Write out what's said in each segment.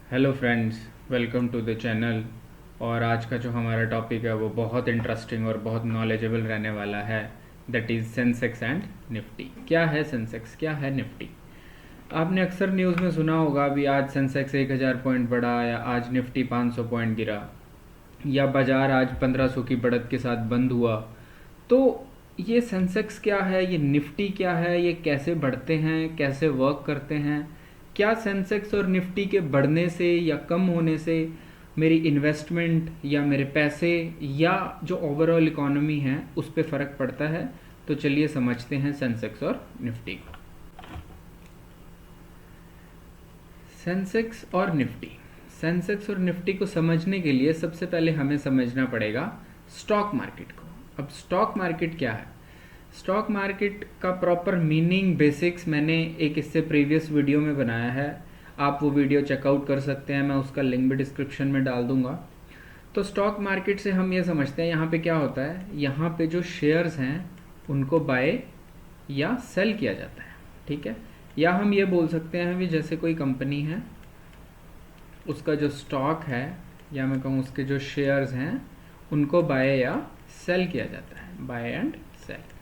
Hello friends, welcome to the channel. और आज का जो हमारा टॉपिक है वो बहुत इंटरेस्टिंग और बहुत नॉलेजेबल रहने वाला है। That is Sensex and Nifty. क्या है सेंसेक्स, क्या है निफ्टी? आपने अक्सर न्यूज़ में सुना होगा अभी आज सेंसेक्स 1000 पॉइंट बढ़ा, या आज निफ्टी 500 पॉइंट गिरा, या बाजार आज 1500 की बढ़त के साथ बंद हुआ। तो ये सेंसेक्स क्या है, ये निफ्टी क्या है, ये कैसे बढ़ते हैं, कैसे वर्क करते हैं? क्या सेंसेक्स और निफ्टी के बढ़ने से या कम होने से मेरी इन्वेस्टमेंट या मेरे पैसे या जो ओवरऑल इकोनॉमी है उस पर फ़र्क पड़ता है? तो चलिए समझते हैं सेंसेक्स और निफ्टी को। सेंसेक्स और निफ्टी, सेंसेक्स और निफ्टी को समझने के लिए सबसे पहले हमें समझना पड़ेगा स्टॉक मार्केट को। अब स्टॉक मार्केट क्या है? स्टॉक मार्केट का प्रॉपर मीनिंग, बेसिक्स मैंने एक इससे प्रीवियस वीडियो में बनाया है। आप वो वीडियो चेकआउट कर सकते हैं, मैं उसका लिंक भी डिस्क्रिप्शन में डाल दूंगा। तो स्टॉक मार्केट से हम ये समझते हैं यहाँ पे क्या होता है, यहाँ पे जो शेयर्स हैं उनको बाय या सेल किया जाता है, ठीक है। या हम ये बोल सकते हैं भी जैसे कोई कंपनी है, उसका जो स्टॉक है या मैं कहूँ उसके जो शेयर्स हैं उनको बाय या सेल किया जाता है, बाय एंड सेल।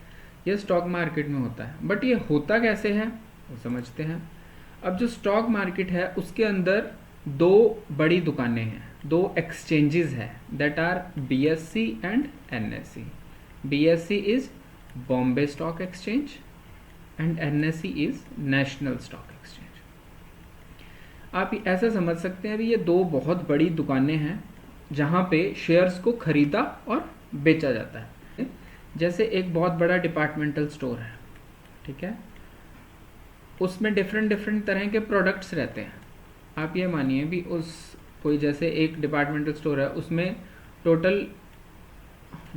ये स्टॉक मार्केट में होता है। बट ये होता कैसे है वो समझते हैं। अब जो स्टॉक मार्केट है उसके अंदर दो बड़ी दुकानें हैं, दो एक्सचेंजेस हैं, that are BSC and NSC. BSC is Bombay stock exchange and NSC is national stock exchange. आप ऐसा समझ सकते हैं भी ये दो बहुत बड़ी दुकानें हैं जहाँ पे शेयर्स को खरीदा और बेचा जाता है। जैसे एक बहुत बड़ा डिपार्टमेंटल स्टोर है, ठीक है, उसमें डिफरेंट डिफरेंट तरह के प्रोडक्ट्स रहते हैं। आप ये मानिए भी उस कोई जैसे एक डिपार्टमेंटल स्टोर है, उसमें टोटल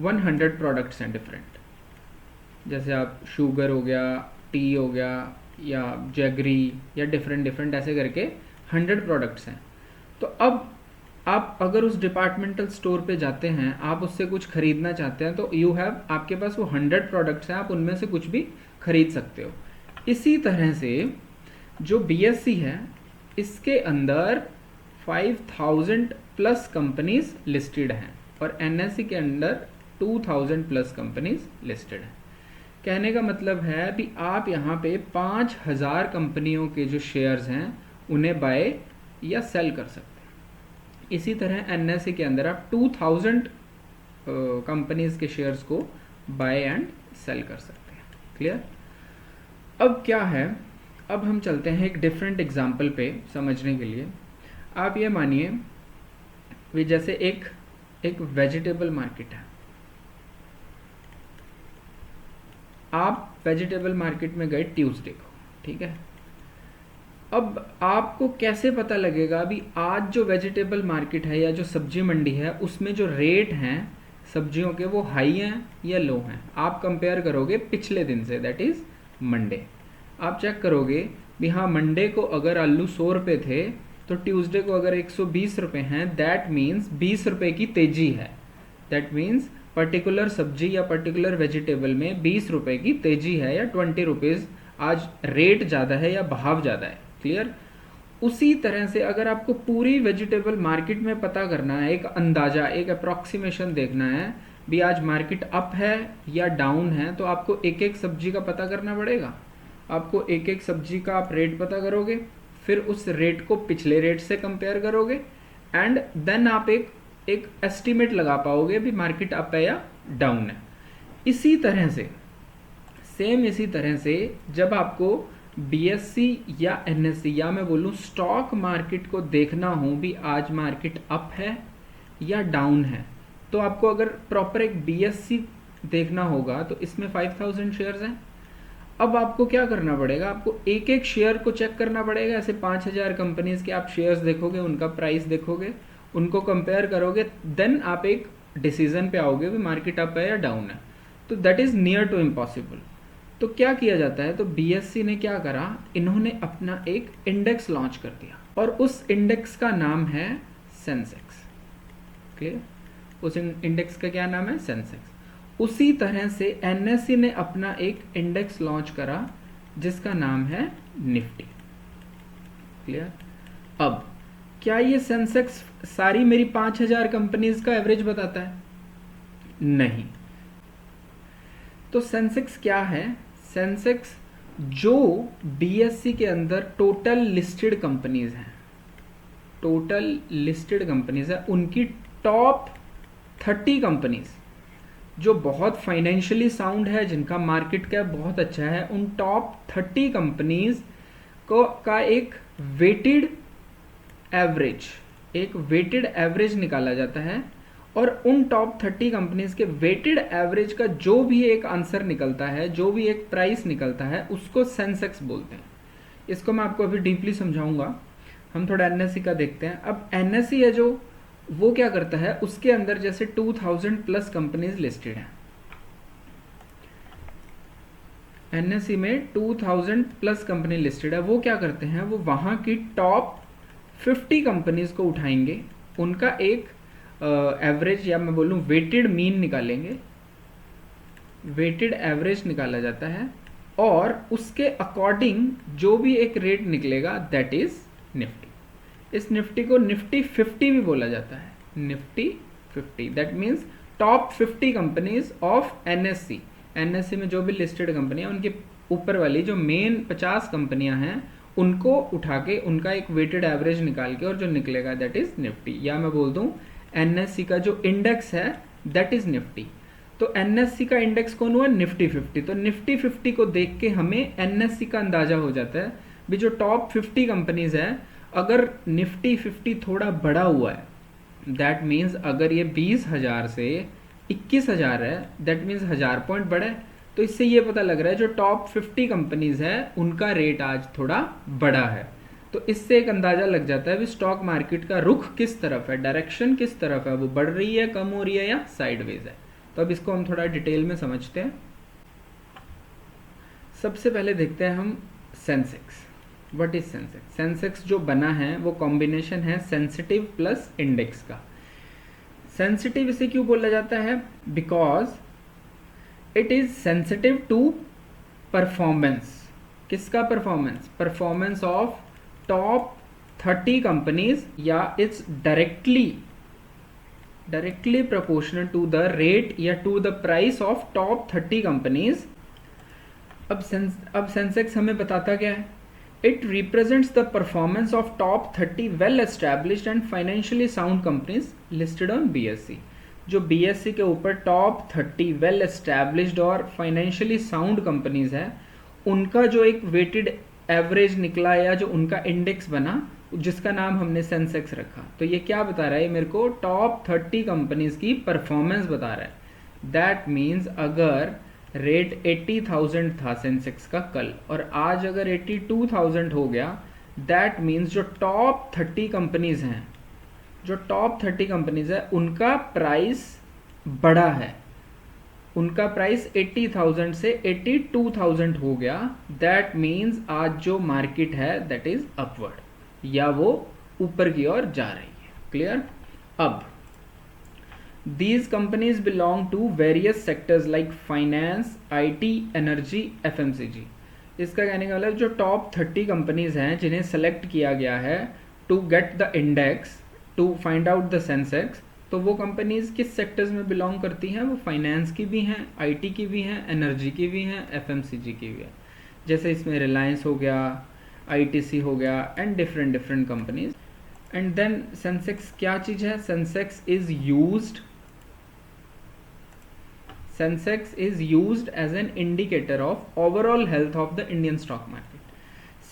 100 प्रोडक्ट्स हैं डिफरेंट। जैसे आप शुगर हो गया, टी हो गया, या जैगरी, या डिफरेंट डिफरेंट ऐसे करके 100 प्रोडक्ट्स हैं। तो अब आप अगर उस डिपार्टमेंटल स्टोर पे जाते हैं, आप उससे कुछ खरीदना चाहते हैं, तो यू हैव, आपके पास वो 100 प्रोडक्ट्स हैं, आप उनमें से कुछ भी खरीद सकते हो। इसी तरह से जो बीएससी है इसके अंदर 5000 प्लस कंपनीज लिस्टेड हैं और एनएससी के अंदर 2000 प्लस कंपनीज लिस्टेड हैं। कहने का मतलब है भी आप यहाँ पे 5000 कंपनियों के जो शेयर्स हैं उन्हें बाय या सेल कर सकते हैं। इसी तरह एनएससी के अंदर आप 2000 कंपनीज के शेयर्स को बाय एंड सेल कर सकते हैं। क्लियर? अब क्या है, अब हम चलते हैं एक डिफरेंट एग्जांपल पे समझने के लिए। आप ये मानिए भी जैसे एक वेजिटेबल मार्केट है। आप वेजिटेबल मार्केट में गए ट्यूसडे को, ठीक है। अब आपको कैसे पता लगेगा अभी आज जो वेजिटेबल मार्केट है या जो सब्जी मंडी है उसमें जो रेट हैं सब्जियों के वो हाई हैं या लो हैं? आप कंपेयर करोगे पिछले दिन से, दैट इज मंडे। आप चेक करोगे भी हाँ, मंडे को अगर आलू 100 रुपये थे तो ट्यूसडे को अगर 120 रुपये हैं, दैट मीन्स 20 रुपये की तेजी है। दैट मीन्स पर्टिकुलर सब्जी या पर्टिकुलर वेजिटेबल में 20 रुपये की तेजी है, या 20 रुपीज़ आज रेट ज़्यादा है या भाव ज़्यादा है। क्लियर? उसी तरह से अगर आपको पूरी वेजिटेबल मार्केट में पता करना है, एक अंदाजा, एक अप्रॉक्सीमेशन देखना है भी आज मार्केट अप है या डाउन है, तो आपको एक एक सब्जी का पता करना पड़ेगा। आपको एक एक सब्जी का आप रेट पता करोगे, फिर उस रेट को पिछले रेट से कंपेयर करोगे, एंड देन आप एक एस्टीमेट लगा पाओगे भी मार्केट अप है या डाउन है। इसी तरह से सेम इसी तरह से जब आपको बीएससी या एनएससी या मैं बोलूँ स्टॉक मार्केट को देखना हो भी आज मार्केट अप है या डाउन है, तो आपको अगर प्रॉपर एक बीएससी देखना होगा तो इसमें 5000 शेयर्स हैं। अब आपको क्या करना पड़ेगा, आपको एक एक शेयर को चेक करना पड़ेगा। ऐसे 5000 कंपनीज के आप शेयर्स देखोगे, उनका प्राइस देखोगे, उनको कंपेयर करोगे, देन आप एक डिसीजन पे आओगे कि मार्केट अप है या डाउन है। तो that is near to impossible. तो क्या किया जाता है, तो बीएससी ने क्या करा, इन्होंने अपना एक इंडेक्स लॉन्च कर दिया और उस इंडेक्स का नाम है सेंसेक्स। क्लियर? उस इंडेक्स का क्या नाम है? सेंसेक्स। उसी तरह से एनएससी ने अपना एक इंडेक्स लॉन्च करा जिसका नाम है निफ्टी। क्लियर? अब क्या ये सेंसेक्स सारी मेरी 5000 कंपनीज का एवरेज बताता है? नहीं। तो सेंसेक्स क्या है? सेंसेक्स जो बीएससी के अंदर टोटल लिस्टेड कंपनीज हैं, टोटल लिस्टेड कंपनीज है, उनकी टॉप 30 कंपनीज जो बहुत फाइनेंशियली साउंड है, जिनका मार्केट कैप बहुत अच्छा है, उन टॉप 30 कंपनीज को का एक वेटेड एवरेज निकाला जाता है, और उन टॉप 30 कंपनीज के वेटेड एवरेज का जो भी एक आंसर निकलता है, जो भी एक प्राइस निकलता है, उसको सेंसेक्स बोलते हैं। इसको मैं आपको अभी डीपली समझाऊंगा। हम थोड़ा एनएससी का देखते हैं। अब एनएससी है जो, वो क्या करता है, उसके अंदर जैसे 2000 प्लस कंपनीज लिस्टेड हैं, एनएससी में 2000 प्लस कंपनी लिस्टेड है, वो क्या करते हैं, वो वहां की टॉप 50 कंपनीज को उठाएंगे, उनका एक एवरेज या मैं बोलूं वेटेड मीन निकालेंगे, वेटेड एवरेज निकाला जाता है, और उसके अकॉर्डिंग जो भी एक रेट निकलेगा दैट इज निफ्टी। इस निफ्टी को निफ्टी 50 भी बोला जाता है, Nifty 50। That means top 50 companies of NSC. NSC में जो भी लिस्टेड कंपनियां, उनके ऊपर वाली जो मेन 50 कंपनियां हैं, उनको उठा के उनका एक वेटेड एवरेज निकाल के, और जो निकलेगा दैट इज निफ्टी। या मैं बोल दूं एनएससी का जो इंडेक्स है दैट इज निफ्टी। तो एनएससी का इंडेक्स कौन हुआ? निफ्टी 50। तो निफ्टी 50 को देख के हमें एनएससी का अंदाजा हो जाता है भी जो टॉप 50 कंपनीज है, अगर निफ्टी 50 थोड़ा बड़ा हुआ है, दैट मीन्स अगर ये 20,000 से 21,000 है, दैट मीन्स 1000 पॉइंट बढ़ा है। तो इससे ये पता लग रहा है जो टॉप 50 कंपनीज है उनका रेट आज थोड़ा बड़ा है। तो इससे एक अंदाजा लग जाता है भी स्टॉक मार्केट का रुख किस तरफ है, डायरेक्शन किस तरफ है, वो बढ़ रही है, कम हो रही है, या साइडवेज है। तो अब इसको हम थोड़ा डिटेल में समझते हैं। सबसे पहले देखते हैं हम Sensex. What is Sensex? Sensex जो बना है वो कॉम्बिनेशन है सेंसिटिव प्लस इंडेक्स का। सेंसिटिव इसे क्यों बोला जाता है? Because it is sensitive to performance. किसका performance? Performance of top 30 companies, या it's directly proportional to the rate या to the price of top 30 companies. अब सेंसेक्स हमें बताता क्या है? It represents the performance of top 30 well established and financially sound companies listed on BSc. जो BSc के ऊपर टॉप 30 वेल एस्टैब्लिश्ड और फाइनेंशियली साउंड कंपनीज है, उनका जो एक वेटेड एवरेज निकला, या जो उनका इंडेक्स बना, जिसका नाम हमने सेंसेक्स रखा। तो ये क्या बता रहा है? मेरे को टॉप 30 कंपनीज की परफॉर्मेंस बता रहा है। दैट मीन्स अगर रेट 80,000 था सेंसेक्स का कल, और आज अगर 82,000 हो गया, दैट मीन्स जो टॉप 30 कंपनीज हैं, जो टॉप 30 कंपनीज है, उनका प्राइस बढ़ा है, उनका प्राइस 80,000 से 82,000 हो गया। दैट मीन्स आज जो मार्केट है दैट इज अपवर्ड, या वो ऊपर की ओर जा रही है। क्लियर? अब these companies belong to various sectors like finance, IT, energy, FMCG। इसका कहने का मतलब जो टॉप 30 कंपनीज हैं जिन्हें सेलेक्ट किया गया है to get the index, to find out the Sensex, तो वो कंपनीज किस सेक्टर्स में बिलोंग करती हैं? वो फाइनेंस की भी हैं, IT की भी हैं, एनर्जी की भी हैं, FMCG की भी है। जैसे इसमें रिलायंस हो गया, ITC हो गया, and different companies. And then Sensex क्या चीज़ है? Sensex is used as an indicator of overall health of the Indian stock market।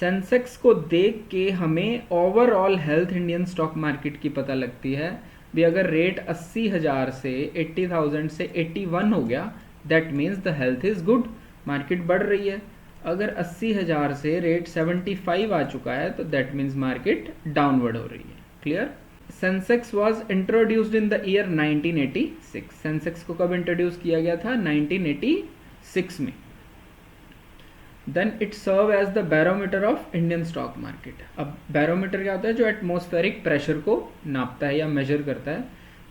Sensex को देख के हमें overall health Indian stock market की पता लगती है भी अगर रेट 80,000 से 80,000 से 81 हो गया, that means the health is good, market बढ़ रही है। अगर 80,000 से रेट 75 आ चुका है तो दैट मीन्स मार्केट डाउनवर्ड हो रही है। Clear? Sensex was introduced in the year 1986। Sensex को कब इंट्रोड्यूस किया गया था? 1986 में। Then it serve as the barometer of Indian stock market. अब बैरोमीटर क्या होता है? जो एटमॉस्फेरिक प्रेशर को नापता है या मेजर करता है।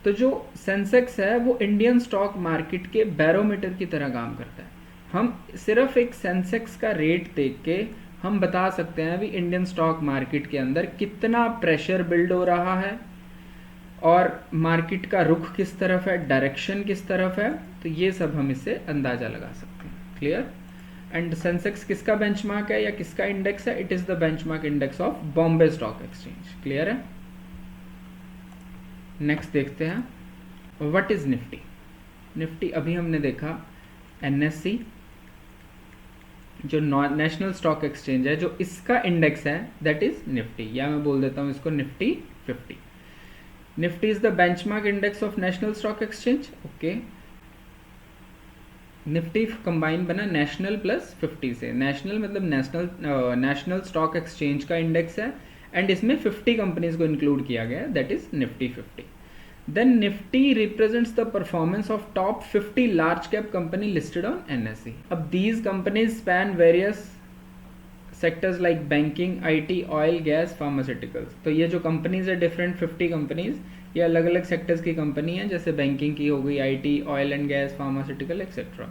तो जो सेंसेक्स है वो इंडियन स्टॉक मार्केट के बैरोमीटर की तरह काम करता है। हम सिर्फ एक सेंसेक्स का रेट देख के हम बता सकते हैं भी इंडियन स्टॉक मार्केट के अंदर कितना प्रेशर बिल्ड हो रहा है और मार्केट का रुख किस तरफ है, डायरेक्शन किस तरफ है, तो ये सब हम इससे अंदाजा लगा सकते हैं। क्लियर। एंड सेंसेक्स किसका बेंचमार्क है या किसका इंडेक्स है? It is the benchmark index of Bombay stock exchange. Clear है। नेक्स्ट देखते हैं व्हाट इज निफ्टी। निफ्टी अभी हमने देखा एनएससी जो नेशनल स्टॉक एक्सचेंज है, जो इसका इंडेक्स है दैट इज निफ्टी, या मैं बोल देता हूं इसको Nifty 50। Nifty is the benchmark index of national stock exchange. Okay, Nifty combine बना नेशनल प्लस 50 से। नेशनल मतलब नेशनल स्टॉक एक्सचेंज का इंडेक्स है एंड इसमें 50 कंपनीज को इंक्लूड किया गया है, that is Nifty 50। Then Nifty represents the performance of top 50 large cap company listed on NSE. अब these companies span various sectors like banking, IT, oil, gas, pharmaceuticals. तो ये जो companies है different 50 companies, ये अलग अलग sectors की company है, जैसे banking की हो गई, IT, oil and gas, pharmaceutical, etc.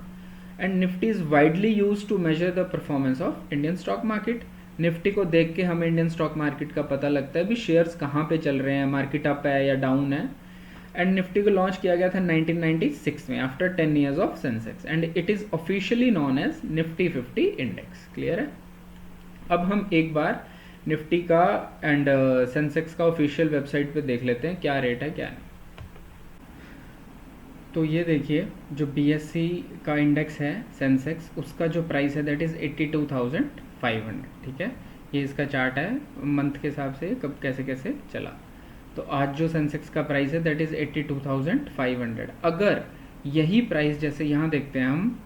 And Nifty is widely used to measure the performance of Indian stock market. Nifty को देख के हमें इंडियन स्टॉक मार्केट का पता लगता है भी शेयर्स कहाँ पे चल रहे हैं, मार्केट अप है या डाउन है। एंड निफ्टी को लॉन्च किया गया था 1996 में after 10 years of Sensex and it is officially known as Nifty 50 index. Clear है। अब हम एक बार निफ्टी का एंड सेंसेक्स का ऑफिशियल वेबसाइट पे देख लेते हैं क्या रेट है क्या नहीं। तो ये देखिए जो बीएससी का इंडेक्स है सेंसेक्स, उसका जो प्राइस है दैट इज 82,500। ठीक है, ये इसका चार्ट है मंथ के हिसाब से कब कैसे कैसे चला। तो आज जो सेंसेक्स का प्राइस है दैट इज 82,500। अगर यही प्राइस जैसे यहाँ देखते हैं हम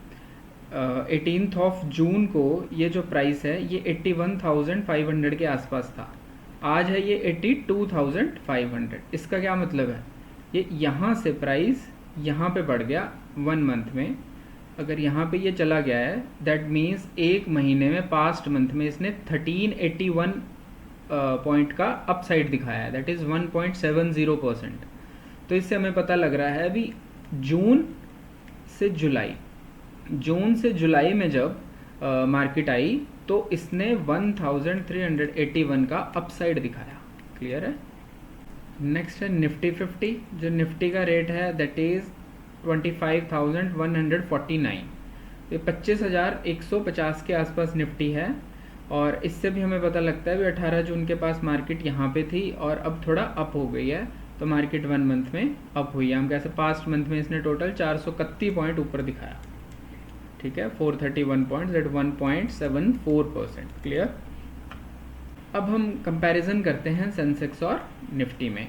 18th ऑफ जून को ये जो प्राइस है ये 81,500 के आसपास था, आज है ये 82,500। इसका क्या मतलब है, ये यहाँ से प्राइस यहाँ पे बढ़ गया 1 मंथ में। अगर यहाँ पे ये चला गया है दैट मीन्स एक महीने में पास्ट मंथ में इसने 1381 पॉइंट का अपसाइड दिखाया है, दैट इज 1.70%। तो इससे हमें पता लग रहा है अभी जून से जुलाई में जब मार्केट आई तो इसने 1381 का अपसाइड दिखाया। क्लियर है। नेक्स्ट है निफ्टी 50, जो निफ्टी का रेट है दैट इज 25,149। ये 25,150 के आसपास निफ्टी है और इससे भी हमें पता लगता है भी 18 जून के पास मार्केट यहाँ पे थी और अब थोड़ा अप हो गई है, तो मार्केट 1 मंथ में अप हुई है। हम कैसे पास्ट मंथ में इसने टोटल 431 पॉइंट ऊपर दिखाया। ठीक है, 431 पॉइंट्स एट 1.74%। क्लियर। अब हम कंपैरिजन करते हैं सेंसेक्स और निफ्टी में।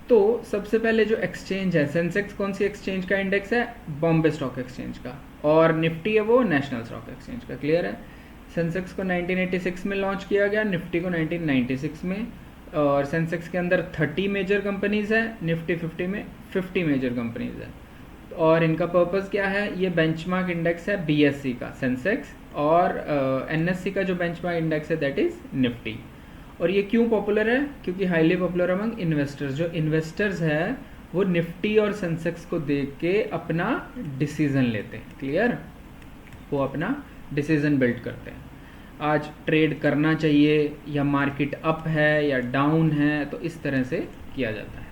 तो सबसे पहले जो एक्सचेंज है, सेंसेक्स कौन सी एक्सचेंज का इंडेक्स है? बॉम्बे स्टॉक एक्सचेंज का, और निफ्टी है वो नेशनल स्टॉक एक्सचेंज का। क्लियर है। सेंसेक्स को 1986 में लॉन्च किया गया, निफ्टी को 1996 में, और सेंसेक्स के अंदर 30 मेजर कंपनीज है, निफ्टी 50 में 50 मेजर कंपनीज है। और इनका पर्पस क्या है? ये बेंचमार्क इंडेक्स है बीएससी का सेंसेक्स, और एनएससी का जो बेंचमार्क इंडेक्स है दैट इज निफ्टी। और ये क्यों पॉपुलर है? क्योंकि हाईली पॉपुलर अमंग इन्वेस्टर्स। जो इन्वेस्टर्स है वो निफ्टी और सेंसेक्स को देख के अपना डिसीजन लेते हैं। क्लियर, वो अपना डिसीजन बिल्ड करते हैं, आज ट्रेड करना चाहिए या मार्केट अप है या डाउन है, तो इस तरह से किया जाता है।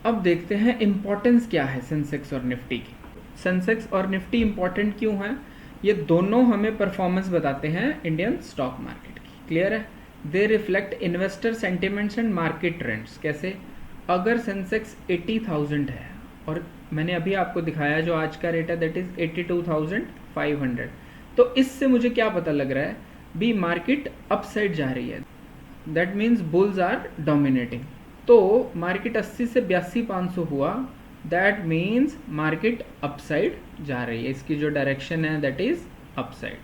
अब देखते हैं इंपॉर्टेंस क्या है सेंसेक्स और निफ्टी की। सेंसेक्स और निफ्टी इंपॉर्टेंट क्यों है? ये दोनों हमें परफॉर्मेंस बताते हैं इंडियन स्टॉक मार्केट की। क्लियर है। दे reflect investor sentiments and market trends. कैसे? अगर सेंसेक्स 80,000 है और मैंने अभी आपको दिखाया जो आज का रेट है दैट इज 82,500, तो इससे मुझे क्या पता लग रहा है? बी मार्केट अपसाइड जा रही है, that means bulls are dominating. तो मार्केट 80 से 82,500 हुआ, दैट मीन्स मार्केट अपसाइड जा रही है, इसकी जो डायरेक्शन है दैट इज अपसाइड।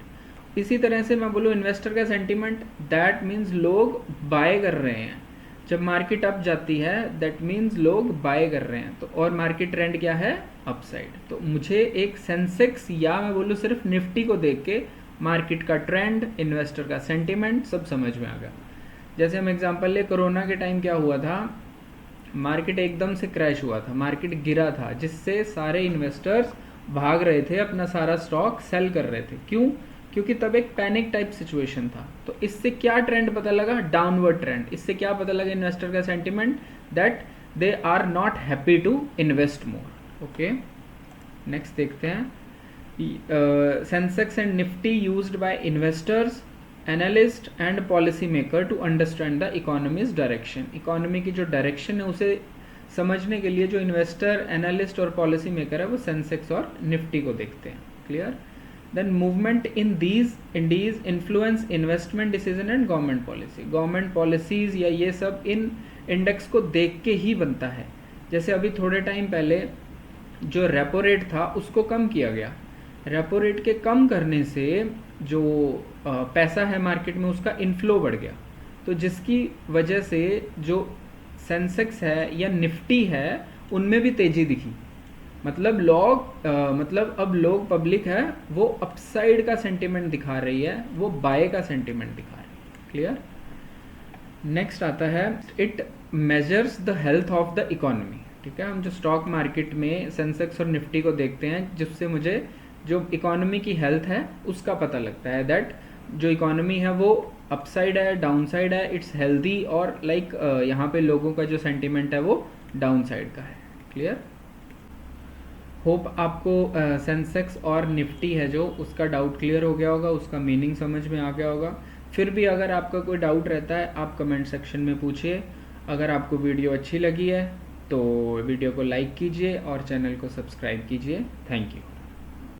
इसी तरह से मैं बोलूँ इन्वेस्टर का सेंटीमेंट, दैट मीन्स लोग बाय कर रहे हैं। जब मार्केट अप जाती है दैट मीन्स लोग बाय कर रहे हैं, तो और मार्केट ट्रेंड क्या है? अपसाइड। तो मुझे एक सेंसेक्स या मैं बोलूँ सिर्फ निफ्टी को देख के मार्केट का ट्रेंड, इन्वेस्टर का सेंटीमेंट सब समझ में आ गया। जैसे हम एग्जांपल ले, कोरोना के टाइम क्या हुआ था? मार्केट एकदम से क्रैश हुआ था, मार्केट गिरा था, जिससे सारे इन्वेस्टर्स भाग रहे थे, अपना सारा स्टॉक सेल कर रहे थे। क्यों? क्योंकि तब एक पैनिक टाइप सिचुएशन था। तो इससे क्या ट्रेंड पता लगा? Downward trend. इससे क्या पता लगा इन्वेस्टर का sentiment? That they are not happy to invest more. Okay, next देखते हैं। Sensex and Nifty used by investors, analyst and policy maker to understand the economy's direction. Economy की जो डायरेक्शन है उसे समझने के लिए जो इन्वेस्टर, एनालिस्ट और पॉलिसी मेकर है वो सेंसेक्स और निफ्टी को देखते हैं। Clear? Then movement in these indices influence investment decision and government policy. Government policies या ये सब इन इंडेक्स को देख के ही बनता है। जैसे अभी थोड़े टाइम पहले जो रेपो रेट था उसको कम किया गया। रेपो रेट के कम करने से जो पैसा है मार्केट में उसका इनफ्लो बढ़ गया, तो जिसकी वजह से जो सेंसेक्स है या निफ्टी है उनमें भी तेजी दिखी। मतलब अब लोग, पब्लिक है वो अपसाइड का सेंटिमेंट दिखा रही है, वो बाय का सेंटिमेंट दिखा रही है। क्लियर? नेक्स्ट आता है it measures the health of the economy. ठीक है, हम जो स्टॉक मार्केट में सेंसेक्स और निफ्टी को देखते हैं जिससे मुझे जो इकोनॉमी की हेल्थ है उसका पता लगता है। दैट जो इकोनॉमी है वो अपसाइड है, डाउनसाइड है, इट्स हेल्दी, और लाइक यहाँ पे लोगों का जो सेंटिमेंट है वो डाउनसाइड का है। क्लियर? होप आपको सेंसेक्स और निफ्टी है जो उसका डाउट क्लियर हो गया होगा, उसका मीनिंग समझ में आ गया होगा। फिर भी अगर आपका कोई डाउट रहता है आप कमेंट सेक्शन में पूछिए। अगर आपको वीडियो अच्छी लगी है तो वीडियो को लाइक कीजिए और चैनल को सब्सक्राइब कीजिए। Thank you.